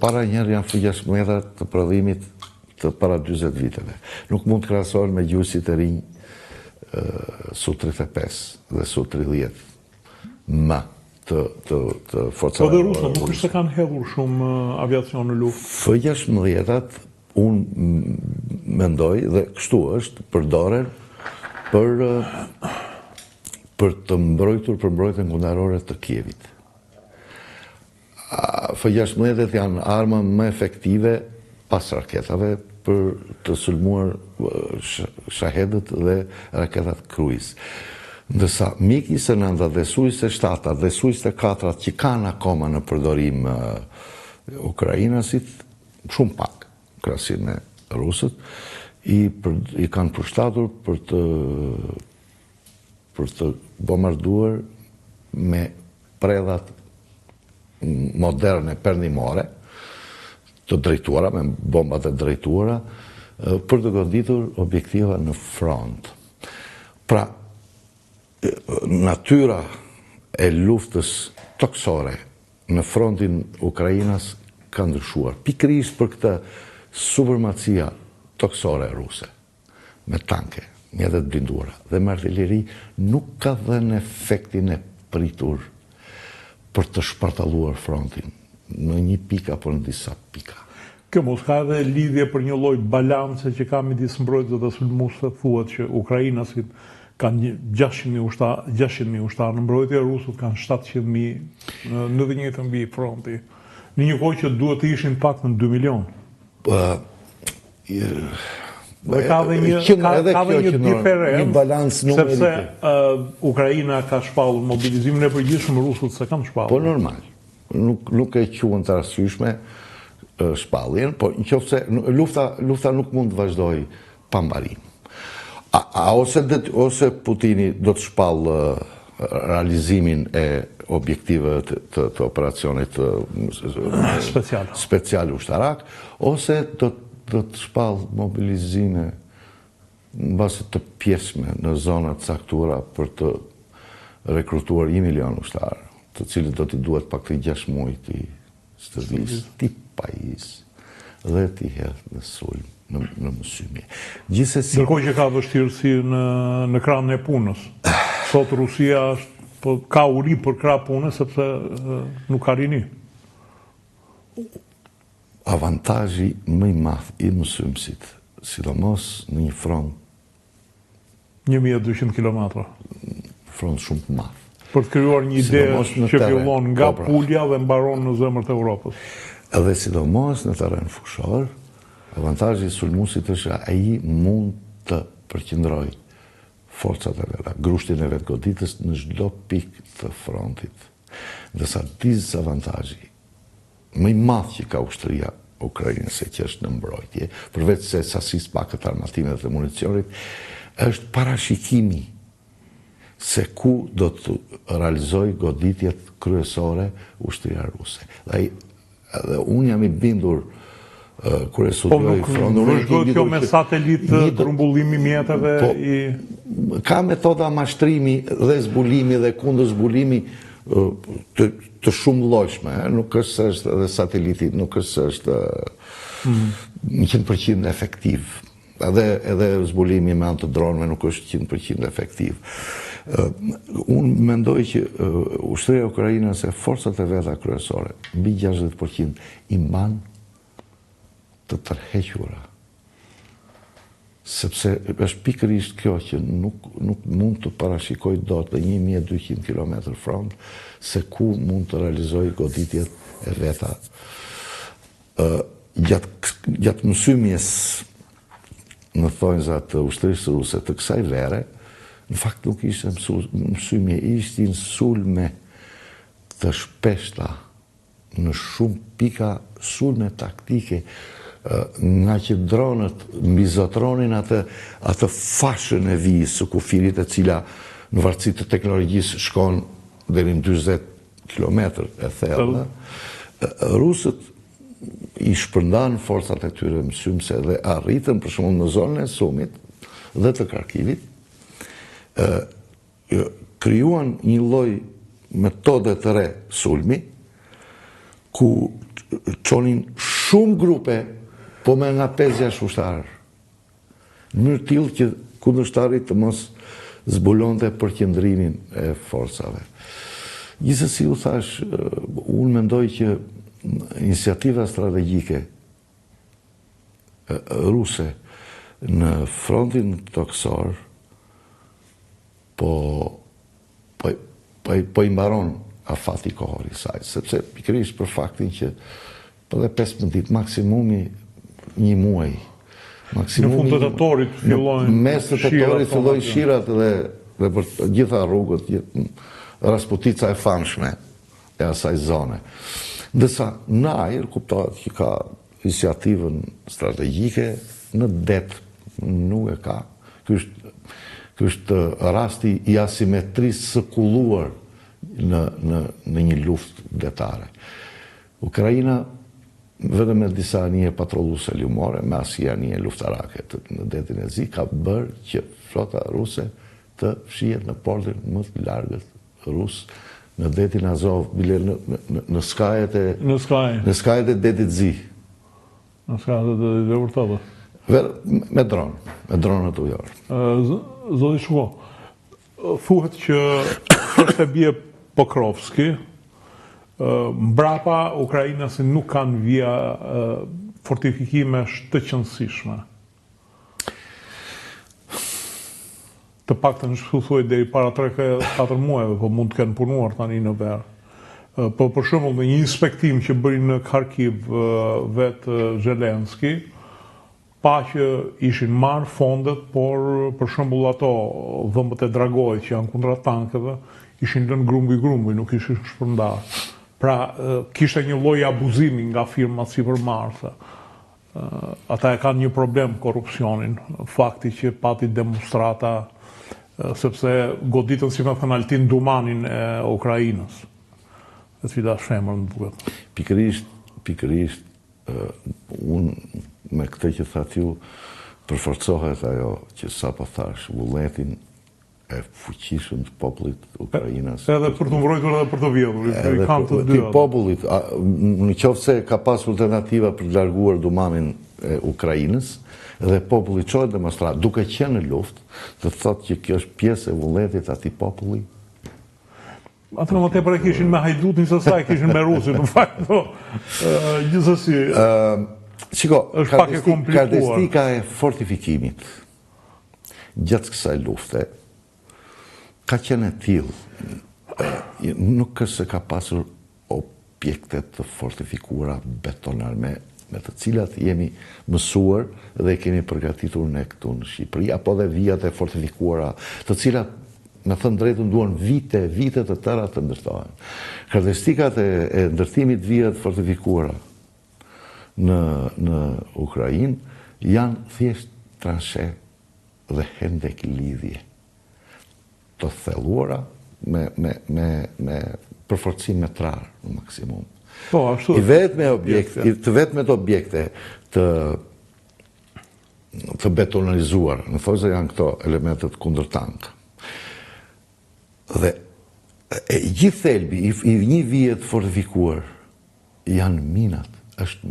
Para njerë janë fugjashmëdha të prodhimit të para 20 viteve. Nuk mund të krahasohen me gjuhësit e rinj Su-35 dhe Su-30 më të forcave. Po dhe rusët nuk është se kanë hedhur shumë aviacion në luftë. F-16 unë mendoj dhe kështu është përdoren për të mbrojtur përmbrojtjen kundërore të Kievit. F-16 janë arma më efektive pas raketave për të sulmuar Shahedët dhe raketat kruiz. Ndërsa MiG-29 dhe Su-27 dhe Su-24 që kanë akoma në përdorim ukrainasit, shumë pak, krahasim me rusët, i kanë përshtatur për të bombarduar me predhat moderne perëndimore, të drejtuara, me bombat e drejtuara, për të goditur objektiva në front. Pra, natyra e luftës toksore në frontin Ukrainas ka ndryshuar. Pikërisht për këtë supremacia toksore ruse, me tanke, mjetet blinduara dhe me artilleri, nuk ka dhënë efektin e pritur për të shpartalluar frontin në një pikë apo në disa pika. Kjo mos ka edhe lidhje për një lloj balance që ka midis mbrojtësve dhe sulmuesve, thuhet që ukrainasit kanë 600.000 ushtarë në mbrojtje, rusët kanë 700.000 në të njëjtën mbi fronti. Në një kohë që duhet të ishin pak në 2 milion. Dhe ka dhe një diferencë, sepse Ukraina ka shpallur mobilizimin e përgjithshëm, rusët se kanë shpallur. Po normal, nuk e quhen të arsyeshme shpalljen, po nëse lufta nuk mund të vazhdojë pa mbarim. Ose Putini do të shpallë realizimin e objektive të operacionit special ushtarak, ose do të shpallë mobilizime në bazë të pjesme në zonat caktuara për të rekrutuar 1 milion ushtarë, të cilët do t'i duhet pak të 6 muaj të stërvis, t'i pajis dhe t'i hedhë në sulm, në mësymje. Ndërkohë që ka vështirësi në kranën e punës. Sot Rusia ka uri për krah punës sepse nuk ka rini. Avantazhi më i madh i mësymësit, sidomos në një front 1200 kilometra. Front shumë të madh. Për të krijuar një ide që fillon nga Pulja dhe mbaron në zemrat e Europës. Edhe sidomos në terren fushor, avantazhi i sulmuesit është ai mund të përqendrojë forcat e veta, grushtin e vet goditës në çdo pikë të frontit. Ndërsa dizavantazhi më i madh që ka ushtria ukrainase që është në mbrojtje, përveç se sasisë pakët armatimeve dhe municionit, është parashikimi se ku do të realizoj goditjet kryesore ushtria ruse. Dhe unë jam i bindur kur e studioj frontin. Po nuk vazhdojnë kjo me satelit trumbullimi mjeteve i... Ka metoda mashtrimi dhe zbulimi dhe kundër zbulimi të shumë llojshme, nuk është se është edhe sateliti, nuk është se është 100% efektiv. Edhe zbulimi me anë të dronëve nuk është 100% efektiv. Unë mendoj që ushtria ukrainase, forcat e veta kryesore, mbi 60% i mban të tërhequra. Sepse është pikërisht kjo që nuk mund të parashikoj dot në 1200 km front se ku mund të realizoj goditjet e veta. Gjatë mësymjes në thonjzat të ushtrisë ruse të kësaj vere, në fakt nuk ishte mësymje, ishte sulme të shpeshta në shumë pika, sulme taktike, nga që dronët mbizotronin atë fashën e vijës së kufirit, e cila në varësi të teknologjisë shkon deri në 40 kilometër e thellë. Rusët i shpërndan forcat e tyre mësymse dhe arritën për shembull në zonën e Sumit dhe të Kharkivit, krijuan një lloj metode të re sulmi, ku çonin shumë grupe, po me nga 5-6 ushtarë. Në mënyrë tillë që kundërshtarit të mos zbulonte përqendrimin e forcave. Gjithsesi u thash, unë mendoj që iniciativa strategjike ruse në frontin toksor po i mbaron afati kohor i saj, sepse pikërisht për faktin që po dhe 15 ditë, maksimumi 1 muaj. Në fund të tetorit fillojnë mes të tetorit fillojnë shirat dhe për gjitha rrugët, rasputica e famshme e asaj zone. Ndërsa në ajër kuptohet që ka iniciativën strategjike, në det nuk e ka. Ky është rasti i asimetrisë së kulluar në një luftë detare. Ukraina vetëm me disa anije patrolluese lumore, me asnjë anije luftarake në detin e Zi, ka bërë që flota ruse të fshihet në portin më të largët rus në detin Azov, bile në skajet e detit Zi. Në skajet e detit e vërtetë. Me dronët ujor. Zoti Shko, thuhet që është e bie Pokrovski, mbrapa Ukrainës nuk kanë vija fortifikime të qëndësishme. Të paktën shkuthoj deri para 3-4 muajve, po mund të kenë punuar tani në verë. Po për shembull në një inspektim që bëri në Kharkiv vetë Zelenski, pa që ishin marrë fondet, por për shembull ato dhëmbët e dragojit që janë kundra tankeve, ishin lënë grumbuj, nuk ishin shpërndarë. Pra, kishte një lloj abuzimi nga firmat sipërmarrëse. Ata e kanë një problem korrupsionin, fakti që pati demonstrata, sepse goditën si me thënë Altin Dumanin e Ukrainës. E cila shemër në duket. Pikërisht, unë me këtë që thatë ju, përforcohet ajo që sa po thash, vullnetin e fuqishëm të popullit Ukrainës. Edhe për të mbrojtur edhe për të vjedhur. Edhe të popullit, në qoftë se ka pasur alternativa për të larguar Dumanin e Ukrainës, dhe populli çohet demonstrat, duke qenë në luftë, të thotë që kjo është pjesë e vullnetit atij populli. Atë më tepër e kishin me hajdutin se sa e kishin me rusin, në fakt. Gjithsesi. Shiko, karakteristika e fortifikimit gjatë kësaj lufte ka qenë e tillë. Nuk është se ka pasur objekte të fortifikuara betonarme me të cilat jemi mësuar dhe kemi përgatitur ne këtu në Shqipëri, apo dhe vijat e fortifikuara, të cilat, me thënë drejtën, duan vite të tëra të ndërtohen. Karakteristikat e ndërtimit vijat fortifikuara në Ukrainë janë thjesht transhe dhe hendek lidhje të thelluara me përforcim metrar në maksimum. I vetmet objekte të betonalizuar, në thojë se janë këto elementet kundër tank. Dhe gjithë thelbi i një vije të fortifikuar janë minat, është